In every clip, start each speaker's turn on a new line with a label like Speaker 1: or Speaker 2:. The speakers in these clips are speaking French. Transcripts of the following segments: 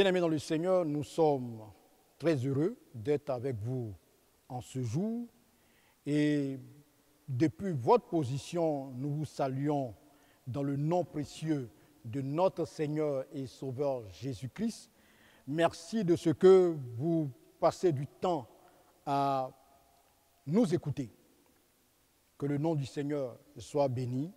Speaker 1: Bien-aimés dans le Seigneur, nous sommes très heureux d'être avec vous en ce jour. Et depuis votre position, nous vous saluons dans le nom précieux de notre Seigneur et Sauveur Jésus-Christ. Merci de ce que vous passez du temps à nous écouter. Que le nom du Seigneur soit béni,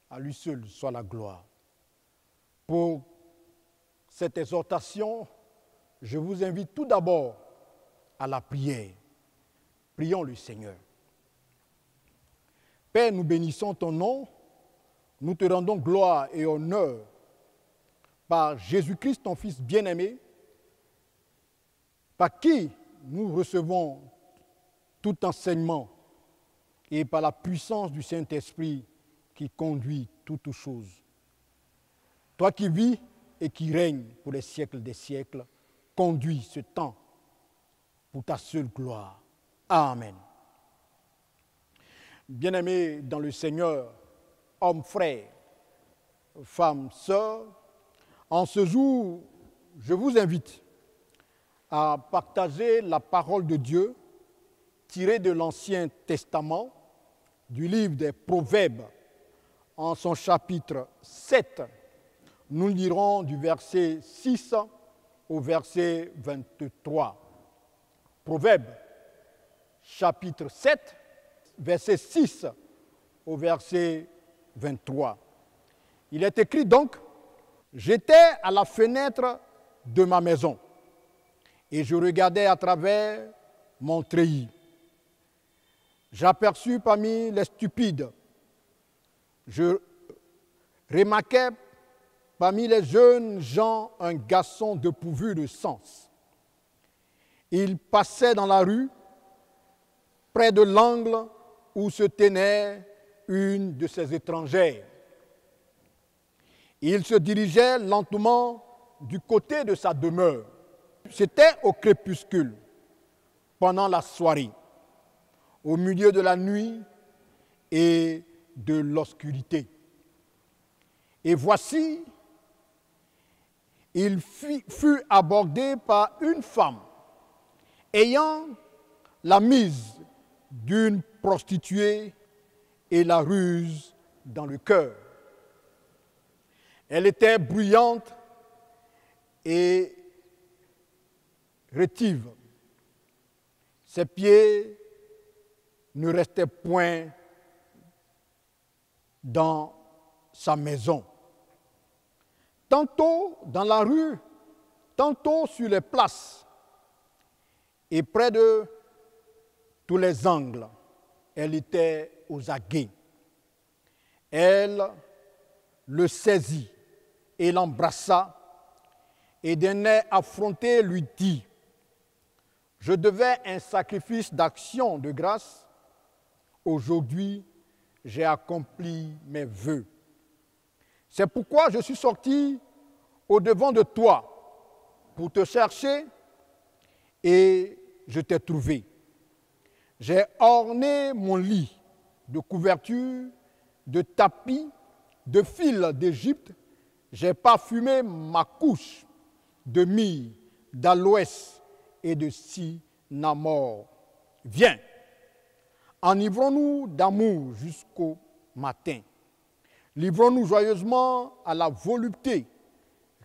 Speaker 1: à lui seul soit la gloire. Pour cette exhortation, je vous invite tout d'abord à la prière. Prions le Seigneur. Père, nous bénissons ton nom, nous te rendons gloire et honneur par Jésus-Christ, ton Fils bien-aimé, par qui nous recevons tout enseignement et par la puissance du Saint-Esprit qui conduit toutes choses. Toi qui vis et qui règne pour les siècles des siècles, conduis ce temps pour ta seule gloire. Amen. Bien-aimés dans le Seigneur, hommes, frères, femmes, sœurs, en ce jour, je vous invite à partager la parole de Dieu tirée de l'Ancien Testament, du livre des Proverbes, en son chapitre 7. Nous lirons du verset 6 au verset 23. Proverbes, chapitre 7, verset 6 au verset 23. Il est écrit donc, « J'étais à la fenêtre de ma maison et je regardais à travers mon treillis. J'aperçus parmi les stupides, je remarquai parmi les jeunes gens un garçon dépourvu de sens. Il passait dans la rue, près de l'angle où se tenait une de ces étrangères. Il se dirigeait lentement du côté de sa demeure. C'était au crépuscule, pendant la soirée, au milieu de la nuit et de l'obscurité. Et voici, il fut abordé par une femme ayant la mise d'une prostituée et la ruse dans le cœur. Elle était bruyante et rétive. Ses pieds ne restaient point dans sa maison. Tantôt dans la rue, tantôt sur les places et près de tous les angles, elle était aux aguets. Elle le saisit et l'embrassa et d'un air affronté lui dit, « Je devais un sacrifice d'action de grâce. Aujourd'hui, j'ai accompli mes vœux. C'est pourquoi je suis sorti au-devant de toi pour te chercher et je t'ai trouvé. J'ai orné mon lit de couvertures, de tapis, de fils d'Égypte. J'ai parfumé ma couche de myrrhe, d'aloès et de cinnamome. Viens, enivrons-nous d'amour jusqu'au matin. Livrons-nous joyeusement à la volupté,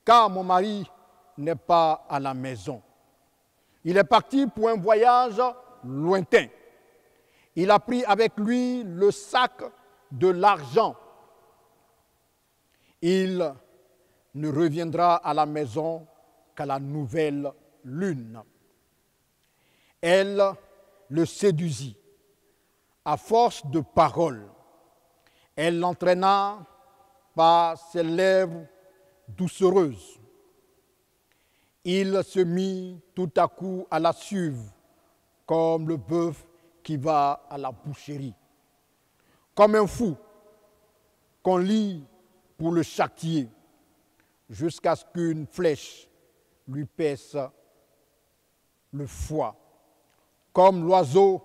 Speaker 1: car mon mari n'est pas à la maison. Il est parti pour un voyage lointain. Il a pris avec lui le sac de l'argent. Il ne reviendra à la maison qu'à la nouvelle lune. » Elle le séduisit à force de paroles. Elle l'entraîna par ses lèvres doucereuses. Il se mit tout à coup à la suivre, comme le bœuf qui va à la boucherie, comme un fou qu'on lie pour le châtier, jusqu'à ce qu'une flèche lui perce le foie, comme l'oiseau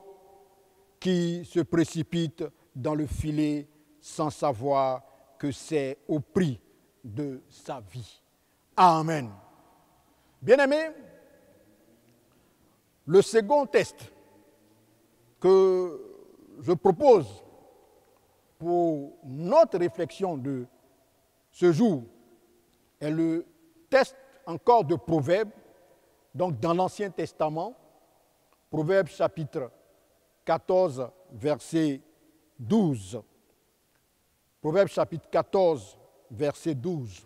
Speaker 1: qui se précipite dans le filet sans savoir que c'est au prix de sa vie. Amen. Bien-aimés, le second test que je propose pour notre réflexion de ce jour est le test encore de Proverbes, donc dans l'Ancien Testament, Proverbes chapitre 14, verset 12. Proverbes chapitre 14, verset 12.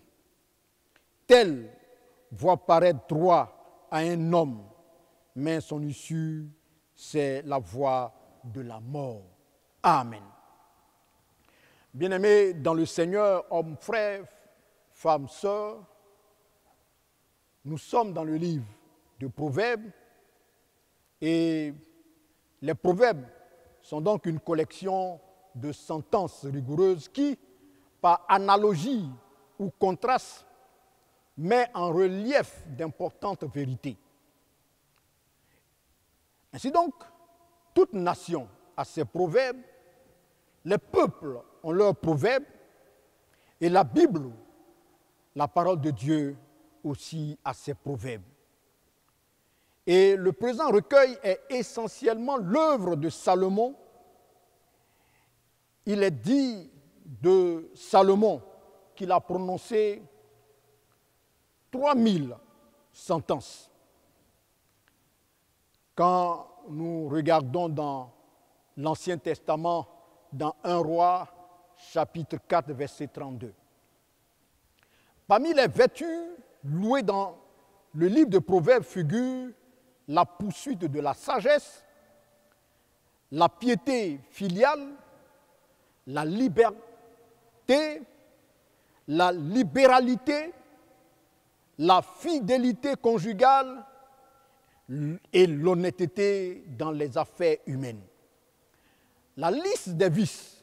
Speaker 1: Tel voit paraître droit à un homme, mais son issue, c'est la voie de la mort. Amen. Bien-aimés dans le Seigneur, hommes, frères, femmes, sœurs, nous sommes dans le livre de Proverbes et les Proverbes sont donc une collection de sentences rigoureuses qui, par analogie ou contraste, met en relief d'importantes vérités. Ainsi donc, toute nation a ses proverbes, les peuples ont leurs proverbes, et la Bible, la parole de Dieu, aussi a ses proverbes. Et le présent recueil est essentiellement l'œuvre de Salomon. Il est dit de Salomon qu'il a prononcé 3000 sentences. Quand nous regardons dans l'Ancien Testament, dans 1 Roi, chapitre 4, verset 32. Parmi les vertus louées dans le livre de Proverbes figurent la poursuite de la sagesse, la piété filiale, la liberté, la libéralité, la fidélité conjugale et l'honnêteté dans les affaires humaines. La liste des vices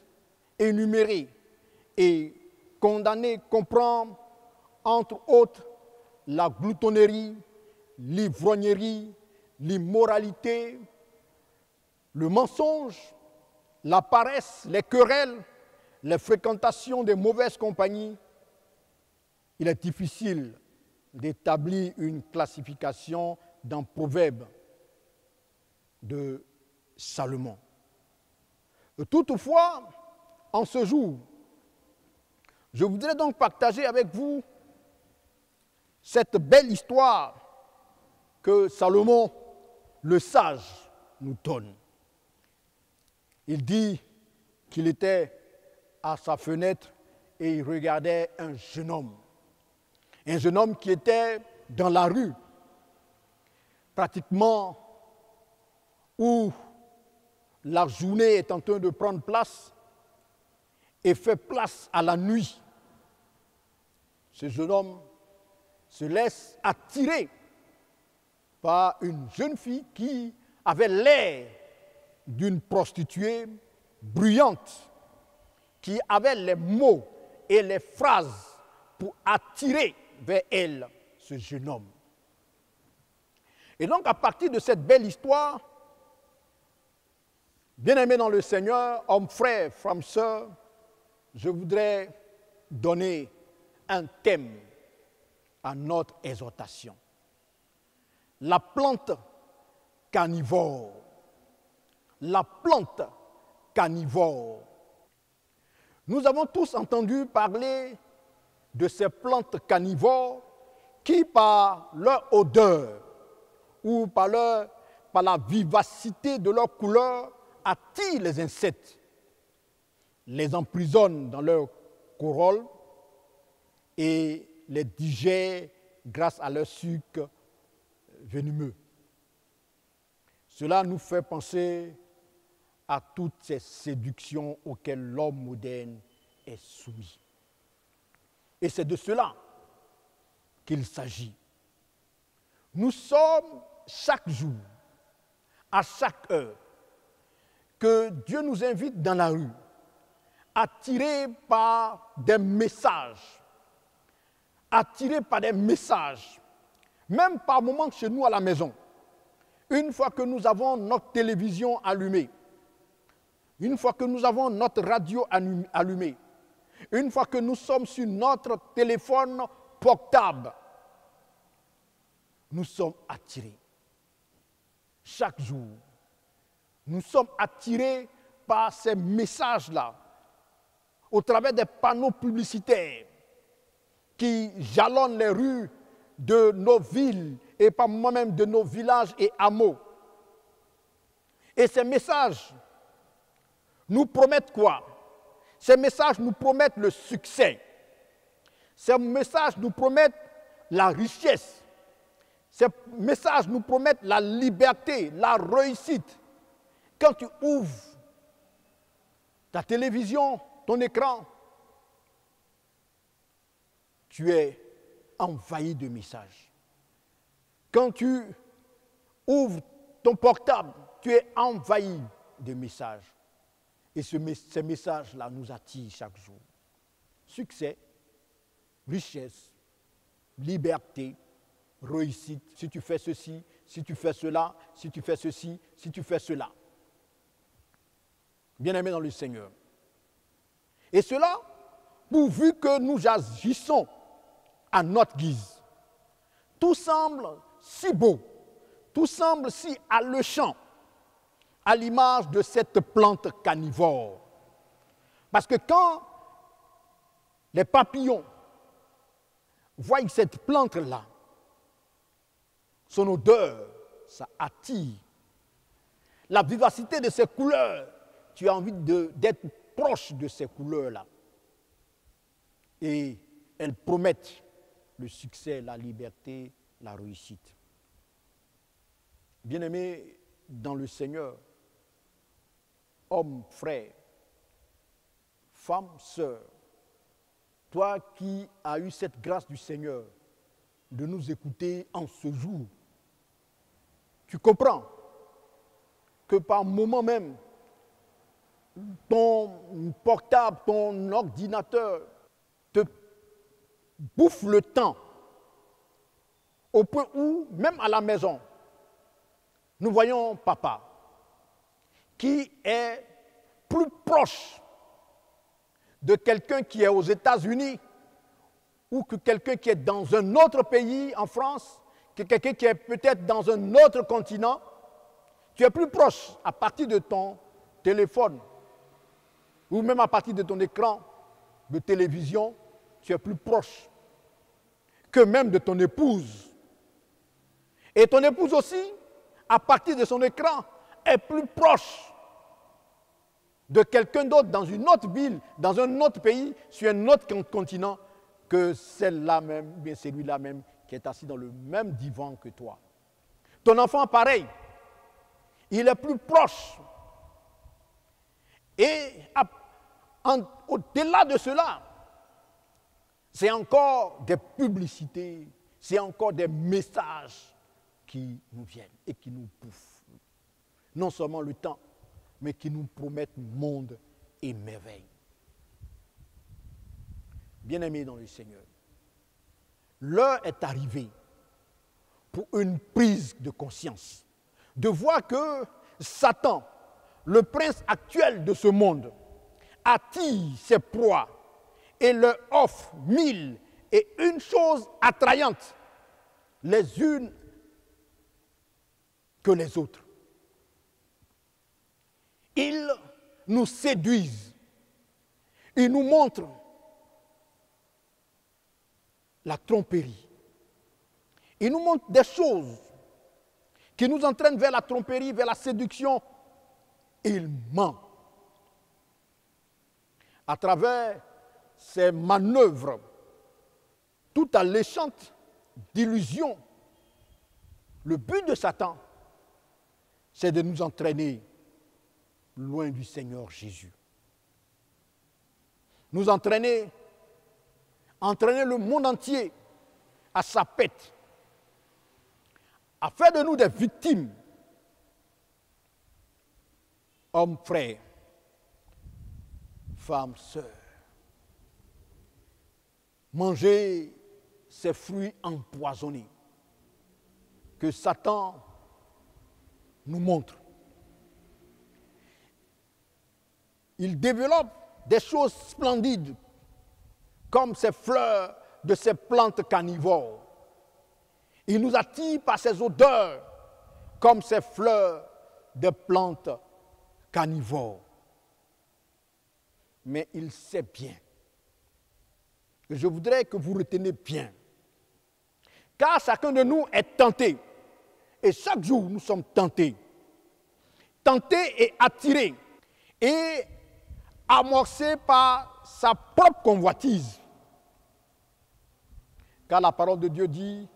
Speaker 1: énumérés et condamnés comprend, entre autres, la gloutonnerie, l'ivrognerie, l'immoralité, le mensonge, la paresse, les querelles, les fréquentations des mauvaises compagnies. Il est difficile d'établir une classification dans Proverbes de Salomon. Toutefois, en ce jour, je voudrais donc partager avec vous cette belle histoire que Salomon, le sage, nous donne. Il dit qu'il était à sa fenêtre et il regardait un jeune homme qui était dans la rue, pratiquement où la journée est en train de prendre place et fait place à la nuit. Ce jeune homme se laisse attirer par une jeune fille qui avait l'air d'une prostituée bruyante, qui avait les mots et les phrases pour attirer vers elle ce jeune homme. Et donc, à partir de cette belle histoire, bien-aimés dans le Seigneur, hommes, frères, femmes, sœurs, je voudrais donner un thème à notre exhortation. La plante carnivore. La plante carnivore. Nous avons tous entendu parler de ces plantes carnivores qui, par leur odeur ou par la vivacité de leur couleur, attirent les insectes, les emprisonnent dans leur corolle et les digèrent grâce à leur sucre venimeux. Cela nous fait penser à toutes ces séductions auxquelles l'homme moderne est soumis. Et c'est de cela qu'il s'agit. Nous sommes chaque jour, à chaque heure, que Dieu nous invite dans la rue, attirés par des messages, même par moments chez nous à la maison. Une fois que nous avons notre télévision allumée, une fois que nous avons notre radio allumée, une fois que nous sommes sur notre téléphone portable, nous sommes attirés. Chaque jour, nous sommes attirés par ces messages-là, au travers des panneaux publicitaires qui jalonnent les rues de nos villes et par moi-même de nos villages et hameaux. Et ces messages nous promettent quoi? Ces messages nous promettent le succès. Ces messages nous promettent la richesse. Ces messages nous promettent la liberté, la réussite. Quand tu ouvres ta télévision, ton écran, tu es envahi de messages. Quand tu ouvres ton portable, tu es envahi de messages. Et ces messages-là nous attirent chaque jour. Succès, richesse, liberté, réussite. Si tu fais ceci, si tu fais cela, si tu fais ceci, si tu fais cela. Bien-aimés dans le Seigneur. Et cela, pourvu que nous agissons à notre guise. Tout semble si beau, tout semble si alléchant, à l'image de cette plante carnivore. Parce que quand les papillons voient cette plante-là, son odeur, ça attire. La vivacité de ses couleurs, tu as envie d'être proche de ces couleurs-là. Et elles promettent le succès, la liberté, la réussite. Bien-aimés dans le Seigneur, hommes, frères, femmes, sœurs, toi qui as eu cette grâce du Seigneur de nous écouter en ce jour, tu comprends que par moment même, ton portable, ton ordinateur te bouffe le temps au point où, même à la maison, nous voyons papa qui est plus proche de quelqu'un qui est aux États-Unis ou que quelqu'un qui est dans un autre pays, en France, que quelqu'un qui est peut-être dans un autre continent. Tu es plus proche à partir de ton téléphone ou même à partir de ton écran de télévision, tu es plus proche que même de ton épouse. Et ton épouse aussi, à partir de son écran, est plus proche de quelqu'un d'autre dans une autre ville, dans un autre pays, sur un autre continent, que celle-là même, bien celui-là même, qui est assis dans le même divan que toi. Ton enfant, pareil, il est plus proche. Et au-delà de cela, c'est encore des publicités, c'est encore des messages qui nous viennent et qui nous bouffent. Non seulement le temps, mais qui nous promettent monde et merveille. Bien-aimés dans le Seigneur, l'heure est arrivée pour une prise de conscience, de voir que Satan, le prince actuel de ce monde, attire ses proies et leur offre 1001 choses attrayantes, les unes que les autres. Ils nous séduisent, ils nous montrent la tromperie. Ils nous montrent des choses qui nous entraînent vers la tromperie, vers la séduction. Ils mentent. À travers ces manœuvres tout alléchantes d'illusions, le but de Satan, c'est de nous entraîner loin du Seigneur Jésus. Nous entraîner le monde entier à sa pète, à faire de nous des victimes. Hommes, frères, femmes, sœurs, manger ces fruits empoisonnés que Satan nous montre. Il développe des choses splendides comme ces fleurs de ces plantes carnivores. Il nous attire par ses odeurs, comme ces fleurs de plantes carnivores. Mais il sait bien. Et je voudrais que vous reteniez bien. Car chacun de nous est tenté. Et chaque jour, nous sommes tentés. Tentés et attirés. Et amorcés par sa propre convoitise. Car la parole de Dieu dit,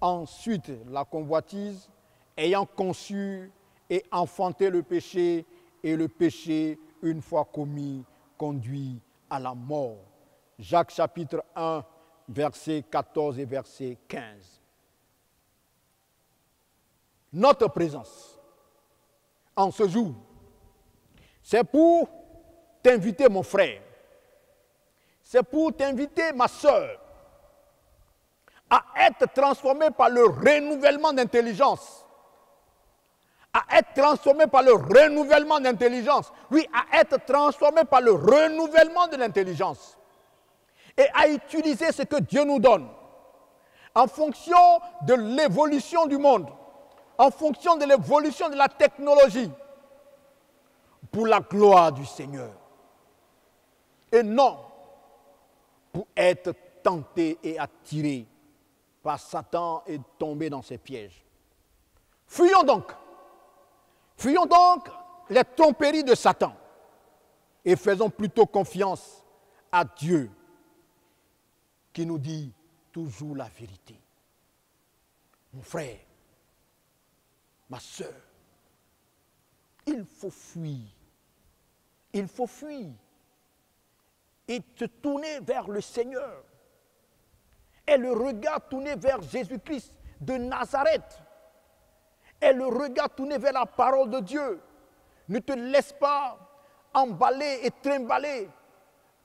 Speaker 1: ensuite la convoitise, ayant conçu et enfanté le péché, et le péché, une fois commis, conduit à la mort. Jacques chapitre 1, verset 14 et verset 15. Notre présence en ce jour, c'est pour t'inviter mon frère, c'est pour t'inviter ma soeur, à être transformé par le renouvellement d'intelligence. À être transformé par le renouvellement d'intelligence. Oui, à être transformé par le renouvellement de l'intelligence. Et à utiliser ce que Dieu nous donne en fonction de l'évolution du monde, en fonction de l'évolution de la technologie, pour la gloire du Seigneur. Et non pour être tenté et attiré par Satan et tomber dans ses pièges. Fuyons donc les tromperies de Satan et faisons plutôt confiance à Dieu qui nous dit toujours la vérité. Mon frère, ma soeur, il faut fuir et te tourner vers le Seigneur et le regard tourné vers Jésus-Christ de Nazareth. Et le regard tourné vers la parole de Dieu. Ne te laisse pas emballer et trimballer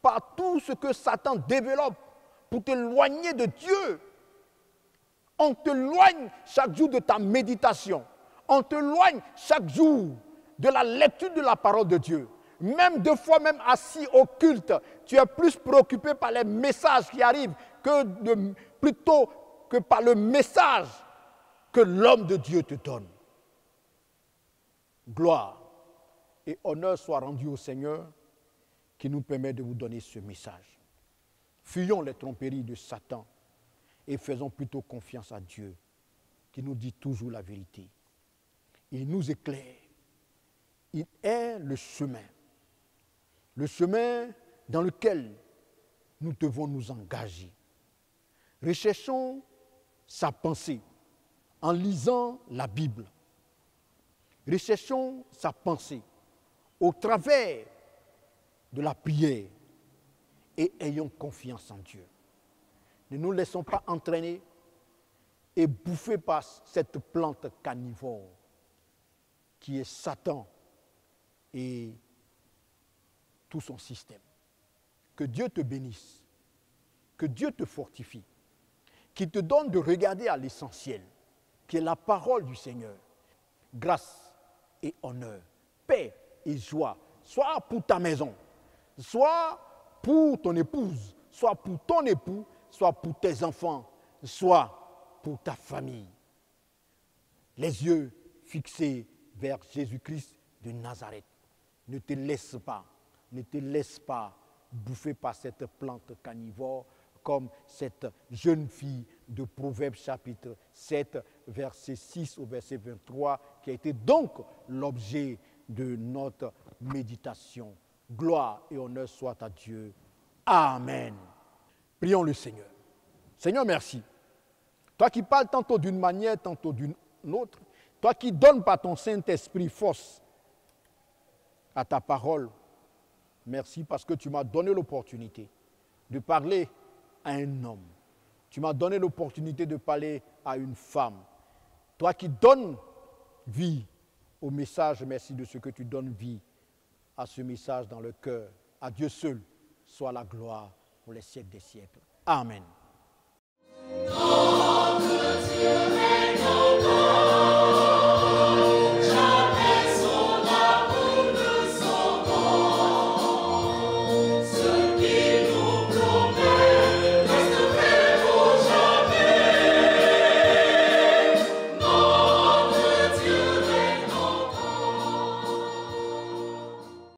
Speaker 1: par tout ce que Satan développe pour t'éloigner de Dieu. On t'éloigne chaque jour de ta méditation. On t'éloigne chaque jour de la lecture de la parole de Dieu. Même deux fois, même assis au culte, tu es plus préoccupé par les messages qui arrivent plutôt que par le message que l'homme de Dieu te donne. Gloire et honneur soient rendus au Seigneur qui nous permet de vous donner ce message. Fuyons les tromperies de Satan et faisons plutôt confiance à Dieu qui nous dit toujours la vérité. Il nous éclaire. Il est le chemin dans lequel nous devons nous engager. Recherchons sa pensée en lisant la Bible. Recherchons sa pensée au travers de la prière et ayons confiance en Dieu. Ne nous laissons pas entraîner et bouffer par cette plante carnivore qui est Satan et tout son système. Que Dieu te bénisse, que Dieu te fortifie, qu'il te donne de regarder à l'essentiel, qui est la parole du Seigneur. Grâce et honneur, paix et joie, soit pour ta maison, soit pour ton épouse, soit pour ton époux, soit pour tes enfants, soit pour ta famille. Les yeux fixés vers Jésus-Christ de Nazareth. Ne te laisse pas bouffer par cette plante carnivore comme cette jeune fille de Proverbes chapitre 7, verset 6 au verset 23, qui a été donc l'objet de notre méditation. Gloire et honneur soient à Dieu. Amen. Prions le Seigneur. Seigneur, merci. Toi qui parles tantôt d'une manière, tantôt d'une autre, toi qui donnes par ton Saint-Esprit force à ta parole, merci parce que tu m'as donné l'opportunité de parler à un homme. Tu m'as donné l'opportunité de parler à une femme. Toi qui donnes vie au message, merci de ce que tu donnes vie à ce message dans le cœur. À Dieu seul soit la gloire pour les siècles des siècles. Amen.